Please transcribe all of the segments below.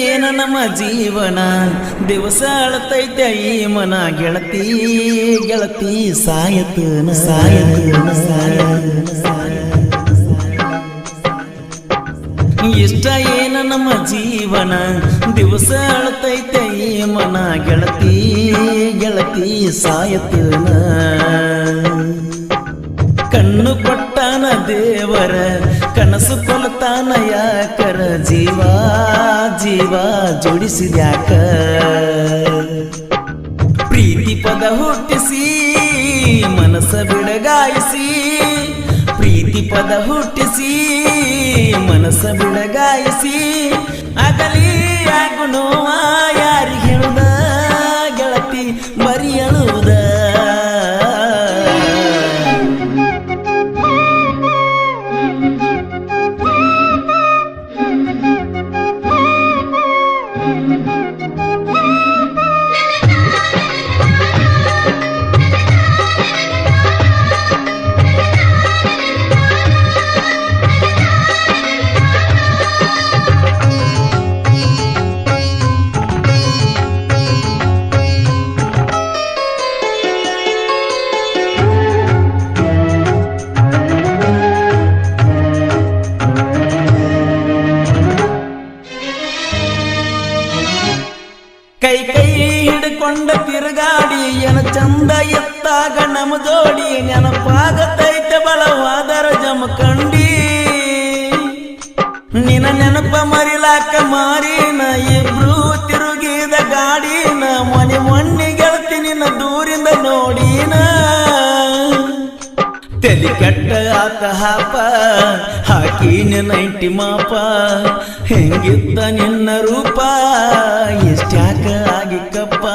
ಏನ ನಮ್ಮ ಜೀವನ ದಿವಸ ಅಳತೈತೆ ಈ ಮನ ಗೆಳತಿ ಗೆಳತಿ ಸಾಯತನ ಸಾಯತನ ಇಷ್ಟ ಏನ ನಮ್ಮ ಜೀವನ ದಿವಸ ಅಳತೈತೆ ಈ ಮನ ಗೆಳತಿ ಗೆಳತಿ ಸಾಯತನ ಕಣ್ಣು ಕೊಟ್ಟಾನ ದೇವರ ಕನಸು ಕೊಲ್ತಾನ ಯಾಕರ ಜೀವ ಜೀವ ಜೋಡಿಸಿದ್ಯಾಕ ಪ್ರೀತಿ ಪದ ಹುಟ್ಟಿಸಿ ಮನಸ್ಸ ಬಿಡಗಾಯಿಸಿ ಪ್ರೀತಿ ಪದ ಹುಟ್ಟಿಸಿ ಮನಸ್ಸ ಬಿಡಗಾಯಿಸಿ ಅಗಲಿ ಆಗುಣೋವ ಯಾರಿಗೆ ಹೇಳುದ ಗೆಳತಿ ಬರಿ ಅಳುವುದ ಕೈ ಕೈ ಹಿಡ್ಕೊಂಡ ತಿರುಗಾಡಿ ಏನ ಚಂದ ಎತ್ತಾಗ ನಮ ಜೋಡಿ ನೆನಪಾಗತೈತೆ ಬಲವಾದರ ಜಮಕಂಡಿ ನಿನ ನೆನಪ ಮರಿಲಾಕ ಮಾರಿನ ಇಬ್ರು ತಿರುಗಿದ ಗಾಡಿನ ಮನೆ ಮೊನ್ನೆ ಗೆಳತಿ ನಿನ್ನ ದೂರಿಂದ ನೋಡಿನ ತಲಿ ಕೆಟ್ಟ ಆತ ಹಾಪ ಹಾಕಿನ ನೈಂಟಿ ಮಾಪ ಹೆಂಗಿದ್ದ ನಿನ್ನ ರೂಪ ಎಷ್ಟ್ಯಾಕ ಆಗಿಕ್ಕಪ್ಪ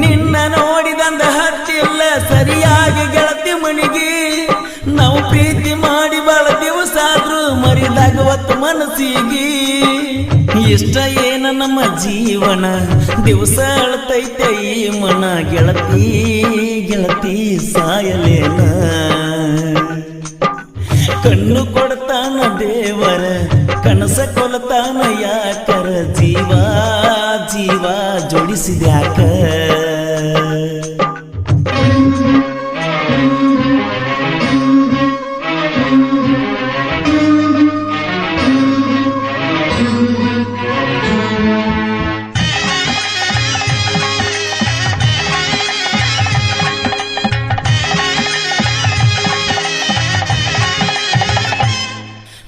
ನಿನ್ನ ನೋಡಿದಂದ ಹತ್ತಿಲ್ಲ ಸರಿಯಾಗಿ ಗೆಳತಿ ಮಣಿಗೆ ನಾವು ಪ್ರೀತಿ ಮಾಡಿ ಬಾಳ ದಿವಸ ಆದ್ರೂ ಮರಿದಾಗವತ್ತು ಮನಸ್ಸಿಗೆ ಇಷ್ಟ ಏನ ನಮ್ಮ ಜೀವನ ದಿವಸ ಅಳತೈತೆ ಈ ಮನ ಗೆಳತಿ ಗೆಳತಿ ಸಾಯಲೇನ ಕಣ್ಣು ಕೊಡ್ತಾನ ದೇವರ ಕನಸ ಕೊಲ್ತಾನ ಯಾಕರ ಜೀವ ಜೀವ ಜೋಡಿಸಿದ್ಯಾಕ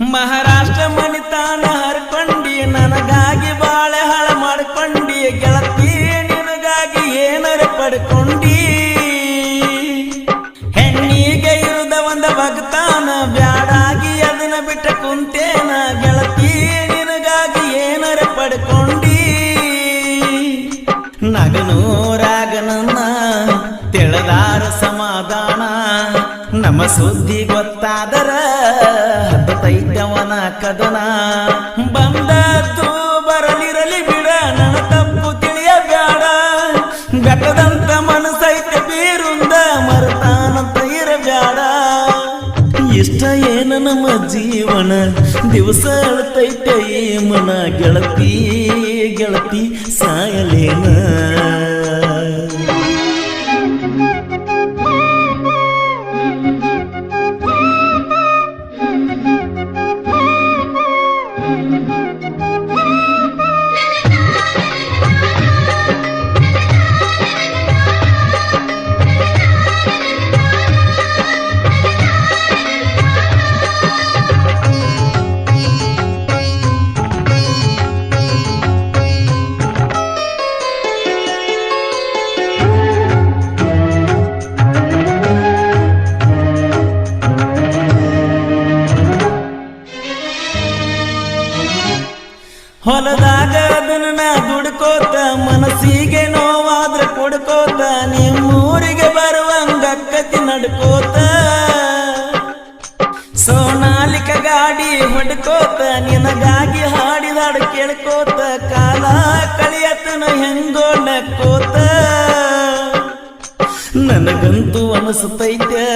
ಮಹಾರಾಷ್ಟ್ರ ಮನಿತಾನ ಹರ್ಕೊಂಡಿ ನನಗಾಗಿ ಬಾಳೆ ಹಾಳ ಮಾಡ್ಕೊಂಡಿ ಗೆಳತಿ ನಿನಗಾಗಿ ಏನರ ಪಡ್ಕೊಂಡಿ ಹೆಣ್ಣಿಗೆ ಇರುದ ಒಂದ ಭಕ್ತಾನ ಬ್ಯಾಡಾಗಿ ಅದನ್ನ ಬಿಟ್ಟ ಕುಂತೇನ ಗೆಳತಿ ನಿನಗಾಗಿ ಏನರ ಪಡ್ಕೊಂಡಿ ನಗನೂರಾಗನನ್ನ ತೆಳದಾರ ಸಮಾಧಾನ ನಮ್ಮ ಸುದ್ದಿ ಗೊತ್ತಾದರ ಹತ್ತೈತವನ ಕದನ ಬಂದದ್ದು ಬರಲಿರಲಿ ಬಿಡ ನನ್ನ ತಪ್ಪು ತಿಳಿಯ ಬ್ಯಾಡ ಗಟ್ಟದಂತ ಮನಸ್ಸೈತೆ ಬೀರುಂದ ಮರತಾನಂತ ಇರಬ್ಯಾಡ ಇಷ್ಟ ಏನ ನಮ್ಮ ಜೀವನ ದಿವಸ ಅಳತೈತೆ ಈ ಮನ ಗೆಳತಿ ಗೆಳತಿ ಸಾಯಲೇನ ಹೊಲದಾಗ ಅದನ್ನ ದುಡ್ಕೋತ ಮನಸ್ಸಿಗೆ ನೋವಾದ್ರ ಕೊಡ್ಕೋತ ನಿಮ್ಮೂರಿಗೆ ಬರುವಂಗಕ್ಕತಿ ನಡ್ಕೋತ ಸೋನಾಲಿಕ ಗಾಡಿ ಹೊಡ್ಕೋತ ನಿನಗಾಗಿ ಹಾಡಿದಾಡು ಕೇಳ್ಕೋತ ಕಾಲ ಕಳಿಯತನ ಹೆಂಗೋ ನಕ್ಕೋತ ನನಗಂತೂ ಅನಿಸ್ತೈತೆ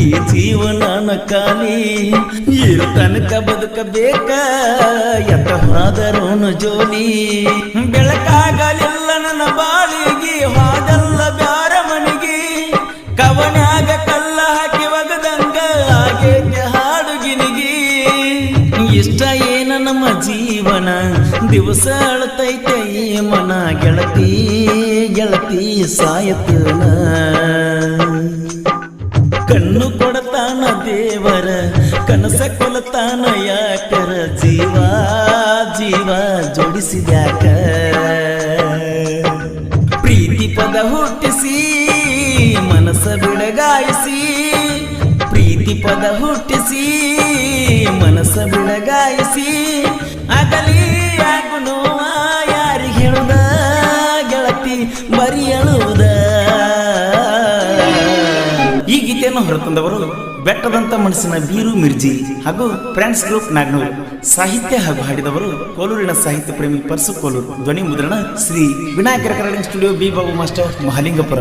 ಈ ಜೀವನ ಖಾಲಿ ಇರು ತನಕ ಬದುಕಬೇಕ ಎತ್ತ ಹೋದರೋನು ಜೋಲಿ ಬೆಳಕಾಗಲಿಲ್ಲ ನನ್ನ ಬಾಳಿಗೆ ಹೋದಲ್ಲ ಬ್ಯಾರ ಮನಿಗೆ ಕವನ್ಯಾಗ ಕಲ್ಲ ಹಾಕಿ ಒಗದಂಗ ಆಗೇತೆ ಹಾಡುಗಿನಿಗೆ ಇಷ್ಟ ಏನ ನಮ್ಮ ಜೀವನ ದಿವಸ ಅಳತೈತೆ ಈ ಮನ ಗೆಳತಿ ಗೆಳತಿ ಸಾಯತನ ಕಣ್ಣು ಕೊಡತಾನ ದೇವರ ಕನಸ ಕೊಲತಾನ ಯಾಕರ ಜೀವ ಜೀವ ಜೋಡಿಸಿದ್ಯಾಕ ಪ್ರೀತಿ ಪದ ಹುಟ್ಟಿಸಿ ಮನಸ್ಸ ಬಿಡಗಾಯಿಸಿ ಪ್ರೀತಿ ಪದ ಹುಟ್ಟಿಸಿ ಮನಸ್ಸ ಬಿಡಗಾಯಿಸಿ ಆಗಲಿ ಆಗುಣುವ ಯಾರಿಗೆ ಹೇಳುದ ಗೆಳತಿ ಬರಿ ಅಳುವುದ. ಈ ಗೀತೆಯನ್ನು ಹೊರತಂದವರು ಬೆಟ್ಟದಂತ ಮನಸ್ಸಿನ ಬೀರು ಮಿರ್ಜಿ ಹಾಗೂ ಫ್ರೆಂಡ್ಸ್ ಗ್ರೂಪ್ ನಾಗನೂರು. ಸಾಹಿತ್ಯ ಹಾಗೂ ಹಾಡಿದವರು ಕೋಲೂರಿನ ಸಾಹಿತ್ಯ ಪ್ರೇಮಿ ಪರ್ಸು ಕೋಲೂರು. ಧ್ವನಿ ಮುದ್ರಣ ಶ್ರೀ ವಿನಾಯಕರ Kannada studio B Babu master Mahalingapura.